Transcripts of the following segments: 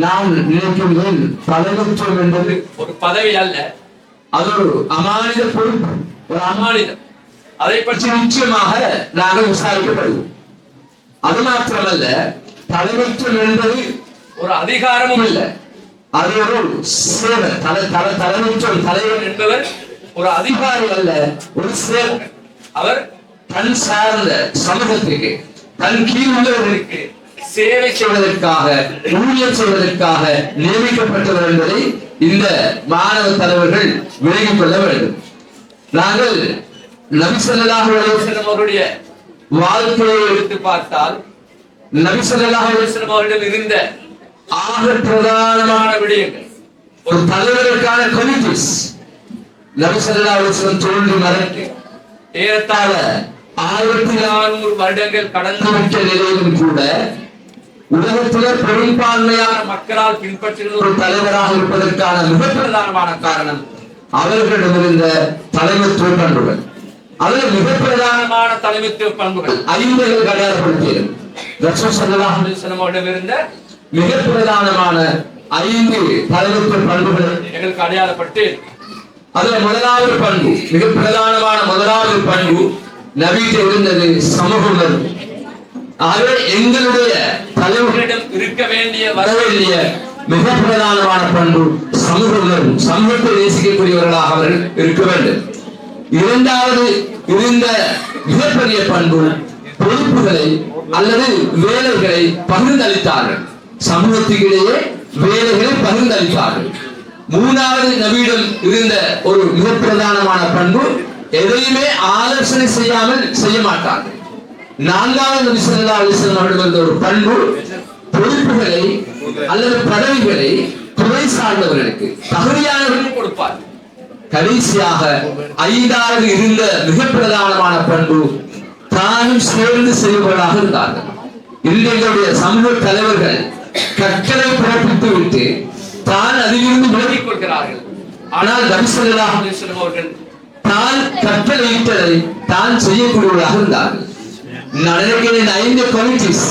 நான் நினைக்கின்றேன் தலைமைத்துவம் என்பது ஒரு பதவி அல்ல, அது ஒரு அமானித பொறுப்பு, ஒரு அமானிதம். அதை பற்றி நிச்சயமாக நாங்கள் விசாரிக்கப்படுவோம். அது மாத்திரமல்ல, தலைமைத்துவம் என்பது ஒரு அதிகாரமும் இல்லை, அது ஒரு சேவை. தலைமைத்துவம், தலைவர் என்பவர் ஒரு அதிகாரி அல்ல, ஒரு சேவை. அவர் தன் சார்ந்த சமூகத்துக்கு, தன் கீழ் உள்ளவர்களுக்கு சேவை செய்வதற்காக, ஊழியம் செய்வதற்காக நியமிக்கப்பட்டவர் என்பதை இந்த மாணவ தலைவர்கள் விலகிக் கொள்ள வேண்டும். நாங்கள் நபி ஸல்லல்லாஹு அலைஹி வஸல்லம் அவருடைய வாழ்க்கையை எடுத்து பார்த்தால், நபி ஸல்லல்லாஹு அலைஹி வஸல்லம் அவரிடம் இருந்த ஆக பிரதானமான விடயங்கள், ஒரு தலைவருக்கான குவாலிட்டிஸ், நபி ஸல்லல்லாஹு அலைஹி வஸல்லம் தோன்றி மறைத்து ஏறத்தாழ 1400 வருடங்கள் கடந்துவிட்ட நிலையிலும் கூட உலகத்திலே பெரும்பான்மையான மக்களால் பின்பற்றுகிற ஒரு தலைவராக இருப்பதற்கான மிக பிரதானமான காரணம் அவர்களிடமிருந்த தலைமைத்துவ பண்புகள். அதில் மிக பிரதானமான தலைமைத்துவ பண்புகள் 5 அடையாளப்படுத்தியது. ரசூல் ஸல்லல்லாஹு அலைஹி வஸல்லம் அவரிடமிருந்த மிக பிரதானமான 5 தலைமைத்துவ பண்புகள் எங்களுக்கு அடையாளப்பட்டு, அதுல முதலாவது பண்பு, மிக பிரதானமான முதலாவது பண்பு நபிக்கு இருந்தது சமூக உணர்வு. ஆகவே எங்களுடைய தலைவர்களிடம் இருக்க வேண்டிய, வர வேண்டிய மிக பிரதானமான பண்பு சமூக உணர்வு. சமூகத்தை நேசிக்கக்கூடியவர்களாக அவர்கள் இருக்க வேண்டும். இரண்டாவது இருந்த மிகப்பெரிய பண்பு பொறுப்புகளை அல்லது வேலைகளை பகிர்ந்தளித்தார்கள். சமூகத்திலேயே வேலைகளை பகிர்ந்தளித்தார்கள். மூணாவது நபியிடம் இருந்த ஒரு மிக பிரதானமான பண்பு, எதையுமே ஆலோசனை செய்யாமல் செய்ய மாட்டார்கள். நான்காவது நபி ஸல்லல்லாஹு அலைஹி வஸல்லம் அவர்கள் இருந்த ஒரு பண்பு, பொறுப்புகளை அல்லது பதவிகளை துறை சார்ந்தவர்களுக்கு, தகுதியானவர்களுக்கு கொடுப்பார். கடைசியாக 5வது இருந்த மிக பிரதானமான பண்பு, தானும் சேர்ந்து செய்வர்களாக இருந்தார்கள். இன்றைய சமூக தலைவர்கள் கட்டளை பிறப்பித்து விட்டு தான் அதிலிருந்து விலகிக் கொள்கிறார்கள். ஆனால் நபி ஸல்லல்லாஹு அலைஹி வஸல்லம் அவர்கள் தான் கட்டளையிட்டதை தான் செய்யக்கூடியவர்களாக இருந்தார்கள். நான் நினைக்கிறேன் இந்த 5 குவாலிட்டிஸ்,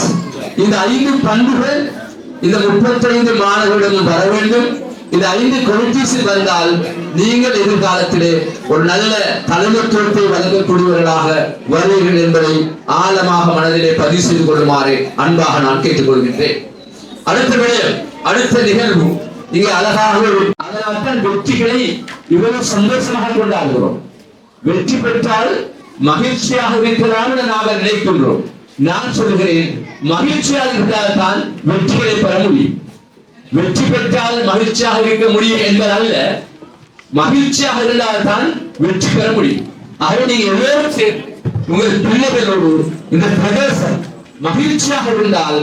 இந்த 5 பண்புகள் இந்த 35 மாணவர்களிடம் வர வேண்டும். இந்த 5 குவாலிட்டிஸ் வந்தால் நீங்கள் எதிர்காலத்திலே ஒரு நல்ல தலைமைத்துவத்தை வழங்கக்கூடியவர்களாக வருவீர்கள் என்பதை ஆழமாக மனதிலே பதிவு செய்து கொள்ளுமாறு அன்பாக நான் கேட்டுக்கொள்கின்றேன். அடுத்த விடயம், அடுத்த நிகழ்வு இங்கே அழகாக, அதனால்தான் வெற்றிகளை இவ்வளவு சந்தோஷமாக கொண்டாடுகிறோம். வெற்றி பெற்றால் மகிழ்ச்சியாக இருக்கலாம் என நாங்கள் நினைக்கின்றோம். நான் சொல்கிறேன், மகிழ்ச்சியாக இருந்தால் தான் வெற்றிகளை பெற முடியும். வெற்றி பெற்றால் மகிழ்ச்சியாக இருக்க முடியும் என்பதல்ல, மகிழ்ச்சியாக இருந்தால் தான் வெற்றி பெற முடியும். ஆகவே நீங்க எல்லோரும் சேர்ந்து உங்கள் பிள்ளைகளோடு இந்த பிரதேசம் மகிழ்ச்சியாக இருந்தால்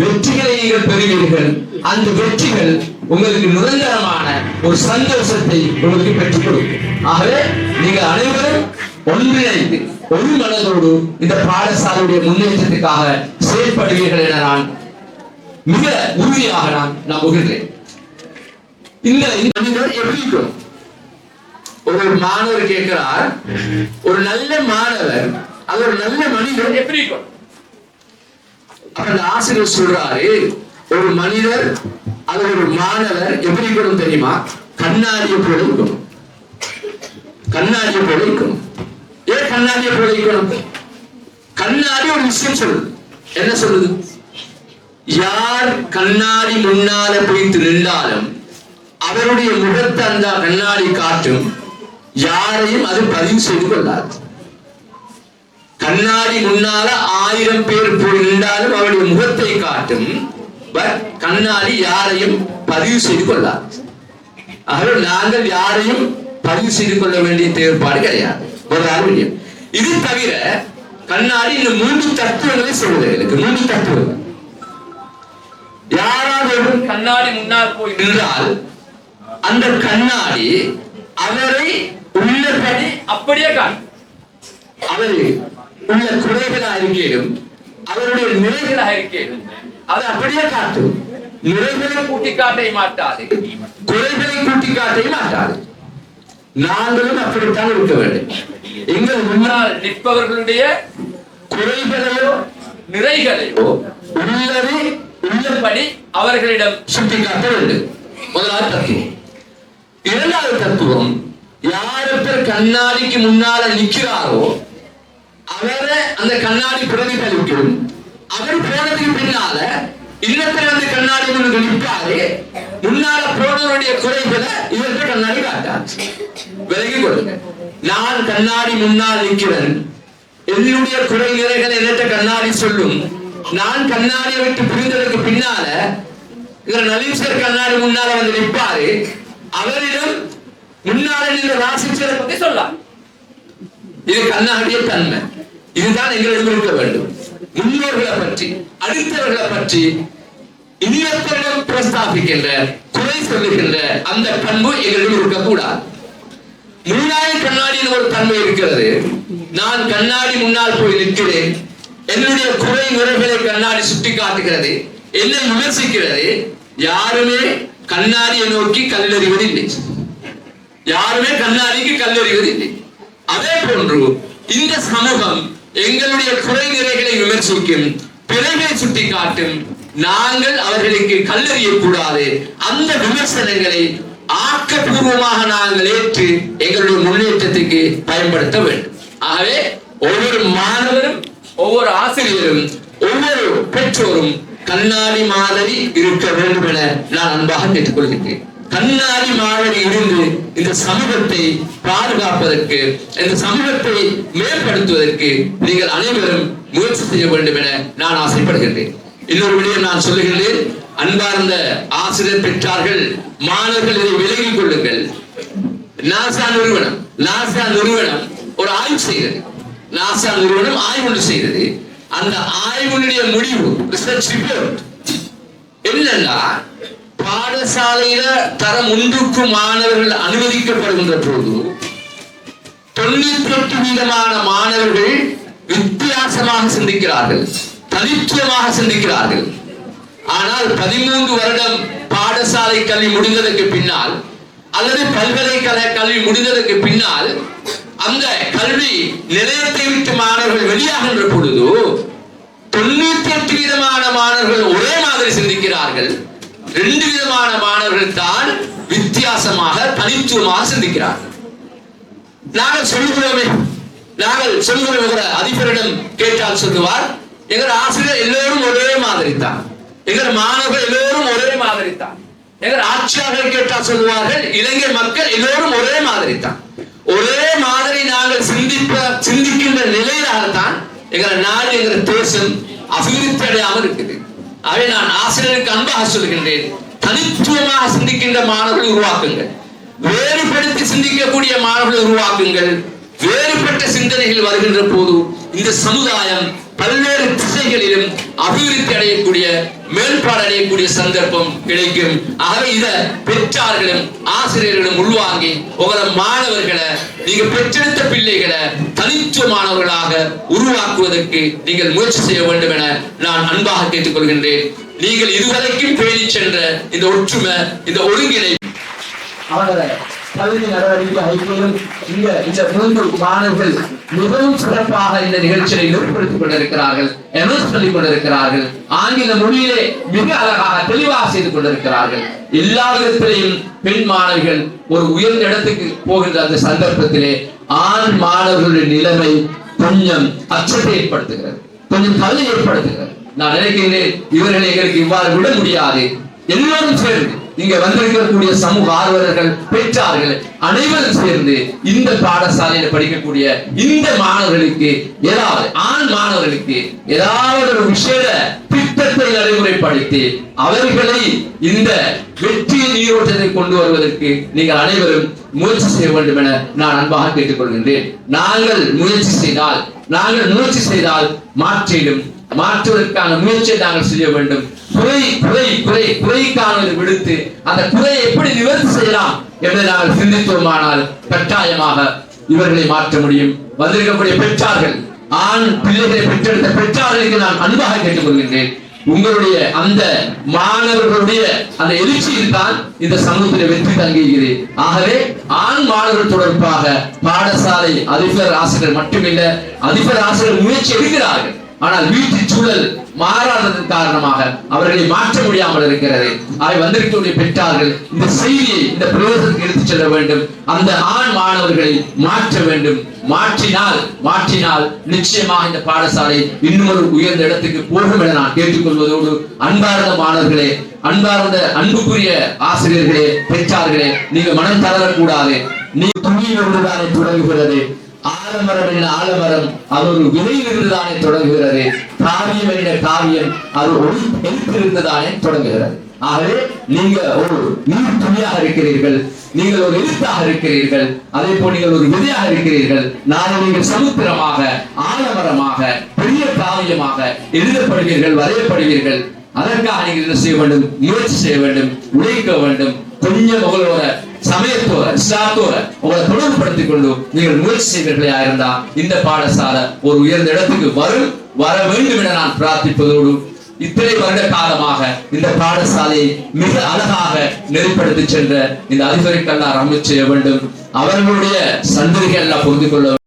வெற்றிகளை நீங்கள் பெறுவீர்கள். அந்த வெற்றிகள் உங்களுக்கு நிரந்தரமான ஒரு சந்தோஷத்தை உங்களுக்கு பெற்றுக் கொடுக்கும். ஆகவே நீங்கள் அனைவரும் ஒன்றிணைந்து ஒரு மனதோடு இந்த பாடசாலையுடைய முன்னேற்றத்துக்காக செயல்படுவீர்கள் என நான் மிக உறுதியாக நான் நம்புகின்றேன். இந்த மனிதர் எப்படி இருக்கும்? ஒரு மாணவர் கேட்கிறார், ஒரு நல்ல மாணவர், அது ஒரு நல்ல மனிதர் எப்படி இருக்கும்? அந்த ஆசிரியர் சொல்றாரு, ஒரு மனிதர் அது ஒரு மாணவர் எப்படி இருக்கணும் தெரியுமா? கண்ணாடியை போல இருக்கணும். கண்ணாடியை போல இருக்கணும். ஏன் கண்ணாடியை போல இருக்கணும்? கண்ணாடி ஒரு விஷயம் சொல்லுது. என்ன சொல்லுது? யார் கண்ணாடி முன்னால போய் நின்றாலும் அவருடைய முகத்தை அந்த கண்ணாடி காட்டும், யாரையும் அது பதிவு செய்து கொள்ளாது. கண்ணாடி முன்னால 1000 பேர் போய் நின்றாலும் அவருடைய முகத்தை காட்டும், கண்ணாடி யாரையும் பதிவு செய்து கொள்ளாது. ஆகவே நாங்கள் யாரையும் பதிவு செய்து கொள்ள வேண்டிய தேவைப்பாடு கிடையாது. ஒரு அறிவியம். இது தவிர கண்ணாடி இந்த 3 தத்துவங்களை சொல்லுது. எனக்கு 3 தத்துவங்கள். யாராவது கண்ணாடி முன்னால் போய் நின்றால் அந்த கண்ணாடி அவரை உள்ளபடி அப்படியே காட்டும். அவரை உள்ள குறைகளாக இருக்கேனும் அவருடைய நிறைகளாக இருக்கேனும் அது அப்படியே காட்டும். நிறைகளை கூட்டி காட்டை மாட்டாது, குறைகளை கூட்டி காட்டை மாட்டாது. நாங்களும் அப்படித்தான் இருக்க வேண்டும். எங்கள் முன்னால் நிற்பவர்களுடைய குறைகளையோ நிறைகளையோ உள்ளதை உள்ளபடி அவர்களிடம் சுட்டிக்காட்ட வேண்டும். முதலாவது தத்துவம். இரண்டாவது தத்துவம், யாரொருத்தர் கண்ணாடிக்கு முன்னால நிற்கிறாரோ அவரை அந்த கண்ணாடி பிரதிபலிக்கும். அவர் போனதுக்கு பின்னால இன்னத்தில் அந்த கண்ணாடி முன்னு நிற்பாரு. முன்னால போனவருடைய குறைகளை இவருக்கு கண்ணாடி காட்டாச்சு. விலகி கொடுங்க. நான் கண்ணாடி முன்னால் நிற்கிறேன், என்னுடைய குறை நிறைகளை என்னட்ட கண்ணாடி சொல்லும். நான் கண்ணாடியை விட்டு புரிந்ததற்கு பின்னால இவர் நலீஸ்வர் கண்ணாடி முன்னால வந்து நிற்பாரு. அவரிடம் முன்னால நின்று வாசிச்சதை பத்தி சொல்லலாம். இது கண்ணாடிய தன்மை. இதுதான் எங்களிடம் இருக்க வேண்டும். முன்னோர்களை பற்றி, அடுத்தவர்களை பற்றி இன்னொருத்தரிடம் பிரஸ்தாபிக்கின்ற, குறை சொல்லுகின்ற அந்த பண்பு எங்களிடம் இருக்கக்கூடாது. முன்னாடி கண்ணாடியில் ஒரு தன்மை இருக்கிறது. நான் கண்ணாடி முன்னால் போய் நிற்கிறேன், என்னுடைய குறை நிறைகளை கண்ணாடி சுட்டி காட்டுகிறது, என்னை விமர்சிக்கிறது. யாருமே கண்ணாடியை நோக்கி கல்லெறிவதில்லை. யாருமே கண்ணாடிக்கு கல்லெறிவதில்லை. அதே போன்று இந்த சமூகம் எங்களுடைய குறை நிறைகளை விமர்சிக்கும், பிழைகளை சுட்டி காட்டும். நாங்கள் அவர்களுக்கு கல்லெறியக்கூடாது. அந்த விமர்சனங்களை ஆக்கப்பூர்வமாக நாங்கள் ஏற்று எங்களுடைய முன்னேற்றத்துக்கு பயன்படுத்த வேண்டும். ஆகவே ஒவ்வொரு மாணவரும், ஒவ்வொரு ஆசிரியரும், ஒவ்வொரு பெற்றோரும் கண்ணாடி மாதிரி இருக்க வேண்டும் என நான் அன்பாக கேட்டுக்கொள்கிறேன். கண்ணாடி மாதிரி இருந்து இந்த சமூகத்தை பாதுகாப்பதற்கு, இந்த சமூகத்தை மேம்படுத்துவதற்கு நீங்கள் அனைவரும் முயற்சி செய்ய வேண்டும் என நான் ஆசைப்படுகின்றேன். இன்னொரு விடயம் நான் சொல்லுகின்றேன். அன்பார்ந்த ஆசிரியர் பெற்றார்கள், மாணவர்கள் இதை விலகிக் கொள்ளுங்கள். நாசா நிறுவனம் ஒரு ஆய்வு செய்தது. நாசா நிறுவனம் ஆய்வு செய்தது. அந்த ஆய்வுடைய முடிவு, ரிசர்ச் ரிப்போர்ட் என்னன்னா, பாடசாலையில தரம் 1க்கு மாணவர்கள் அனுமதிக்கப்படுகின்ற போது 98% மாணவர்கள் வித்தியாசமாக சிந்திக்கிறார்கள், தனித்துவமாக சிந்திக்கிறார்கள். ஆனால் 13 வருடம் பாடசாலை கல்வி முடிந்ததற்கு பின்னால் அல்லது பல்கலைக்கழக கல்வி முடிந்ததற்கு பின்னால் அந்த கல்வி நிலையத்தை விட்டு மாணவர்கள் வெளியாகின்ற பொழுது 98% மாணவர்கள் ஒரே மாதிரி சிந்திக்கிறார்கள். 2% மாணவர்கள் தான் வித்தியாசமாக தனித்துவமாக சிந்திக்கிறார்கள். நாங்கள் சொல்கிறோம் அதிபரிடம் கேட்டால் சொல்லுவார், எங்கள் ஆசிரியர் எல்லோரும் ஒரே மாதிரி தான், எங்கள் மாணவர்கள் எல்லோரும் ஒரே மாதிரி தான். எங்கள் ஆட்சியாளர்கள் கேட்டால் சொல்லுவார்கள், இலங்கை மக்கள் எல்லோரும் ஒரே மாதிரி தான். ஒரே மாதிரி நாங்கள் சிந்திக்கின்ற நிலையில்தான் எங்கள் நாடு, எங்கள் தேசம் அபிவிருத்தி அடையாமல் இருக்குது. அவை நான் ஆசிரியருக்கு அன்பாக சொல்கின்றேன், தனித்துவமாக சிந்திக்கின்ற மாணவர்கள் உருவாக்குங்கள், வேறுபடுத்தி சிந்திக்கக்கூடிய மாணவர்கள் உருவாக்குங்கள். வேறுபட்ட சிந்தனைகள் வருகின்ற போது இந்த சமுதாயம் பல்வேறு திசைகளிலும் அபிவிருத்தி அடையக்கூடிய, மேம்பாடு அடையக்கூடிய சந்தர்ப்பம் கிடைக்கும். ஆகவே இத பெற்றார்களும் ஆசிரியர்களும் உள்வாங்கி உங்களோட மாணவர்களை, நீங்க பெற்றெடுத்த பிள்ளைகளை தனித்துவமானவர்களாக உருவாக்குவதற்கு நீங்கள் முயற்சி செய்ய வேண்டும் என நான் அன்பாக கேட்டுக்கொள்கின்றேன். நீங்கள் இதுவரைக்கும் பேணி சென்ற இந்த ஒற்றுமை, இந்த ஒருங்கிணை கல்வி நடவடிக்கை ஐக்கியம் இந்த 3 மாணவர்கள் மிகவும் சிறப்பாக இந்த நிகழ்ச்சியை ஏற்படுத்திக் கொண்டிருக்கிறார்கள், சொல்லிக் கொண்டிருக்கிறார்கள். ஆங்கில மொழியிலே மிக அழகாக தெளிவாக செய்து கொண்டிருக்கிறார்கள். எல்லா விதத்திலையும் பெண் மாணவிகள் ஒரு உயர்ந்த இடத்துக்கு போகின்ற அந்த சந்தர்ப்பத்திலே ஆண் மாணவர்களுடைய நிலைமை கொஞ்சம் அச்சத்தை ஏற்படுத்துகிறது, கொஞ்சம் கவலை ஏற்படுத்துகிறது. நான் நினைக்கின்றேன், இவர்களை எங்களுக்கு இவ்வாறு விட முடியாது. எல்லோரும் சேர்ந்து, இங்க வந்திருக்கக்கூடிய சமூக ஆர்வலர்கள், பெற்றார்கள் அனைவரும் சேர்ந்து இந்த பாடசாலையில் படிக்கக்கூடிய இந்த மாணவர்களுக்கு ஏதாவது, ஆண் மாணவர்களுக்கு ஏதாவது ஒரு விஷய திட்டத்தை நடைமுறைப்படுத்தி அவர்களை இந்த வெற்றி நீரோட்டத்தை கொண்டு வருவதற்கு நீங்கள் அனைவரும் முயற்சி செய்ய வேண்டும் என நான் அன்பாக கேட்டுக்கொள்கின்றேன். நாங்கள் முயற்சி செய்தால் மாற்றிடும். மாற்றுவதற்கான முயற்சியை நாங்கள் செய்ய வேண்டும். குறைக்கான விடுத்து அந்த குறையை எப்படி நிவர்த்தி செய்யலாம் என்று நாங்கள் சிந்தித்தோமானால் கட்டாயமாக இவர்களை மாற்ற முடியும். வந்திருக்கக்கூடிய பெற்றார்கள், ஆண் பிள்ளைகளை பெற்றெடுத்த பெற்றார்களுக்கு நான் அன்பாக கேட்டுக்கொள்கின்றேன். உங்களுடைய அந்த மாணவர்களுடைய அந்த எழுச்சியில் தான் இந்த சமூகத்தில் வெற்றி தங்குகிறது. ஆகவே ஆண் மாணவர்கள் தொடர்பாக பாடசாலை அதிபர் ஆசிரியர் மட்டுமில்லை, அதிபர் ஆசிரியர் முயற்சி எடுக்கிறார்கள். ஆனால் வீட்டு சூழல் மாறாததன் காரணமாக அவர்களை மாற்ற முடியாமல் இருக்கிறது. அவை வந்திருக்கக்கூடிய பெற்றார்கள் இந்த செய்தியை இந்த பிரயோகத்துக்கு எடுத்துச் செல்ல வேண்டும். அந்த ஆண் மாணவர்களை மாற்ற வேண்டும். மாற்றினால் நிச்சயமாக இந்த பாடசாலை இன்னும் ஒரு உயர்ந்த இடத்துக்கு போகும் என நான் கேட்டுக்கொள்வதோடு, அன்பார்ந்த மாணவர்களே, அன்பார்ந்த அன்புக்குரிய ஆசிரியர்களே, பெற்றார்களே, நீங்க மனம் தளரக்கூடாது. நீ துணியிலிருந்துதானே தொடங்குகிறது. ஆலமரம் என்ன ஆலமரம், அது ஒரு விதையிலிருந்துதானே தொடங்குகிறது. காவியம் என்ன காவியம், அது ஒரு எழுத்திலிருந்துதானே தொடங்குகிறது. ஆகவே நீங்க ஒரு நீர் துணியாக இருக்கிறீர்கள், நீங்கள் ஒரு எழுத்தாக இருக்கிறீர்கள், அதே போல் நீங்கள் ஒரு விதையாக இருக்கிறீர்கள். நாளை நீங்கள் சமுத்திரமாக, ஆலமரமாக, பெரிய காவியமாக எழுதப்படுவீர்கள், வரையப்படுவீர்கள். அதற்காக நீங்கள் என்ன செய்ய வேண்டும்? முயற்சி செய்ய வேண்டும், உழைக்க வேண்டும். கொஞ்சம் உங்களோட சமயத்தோட இஸ்லாத்தோட உங்களை தொடர்புபடுத்திக் கொண்டு நீங்கள் முயற்சி செய்வீர்களா இருந்தா இந்த பாடசாலை ஒரு உயர்ந்த இடத்துக்கு வர வேண்டும் என நான் பிரார்த்திப்பதோடு, இத்தனை வருட காலமாக இந்த பாடசாலையை மிக அழகாக நெறிப்படுத்தி சென்ற இந்த அதிபருக்கு எல்லாம் ரஹ்மத் செய்ய வேண்டும். அவர்களுடைய சந்ததிகள் எல்லாம் பொருந்திக் கொள்ள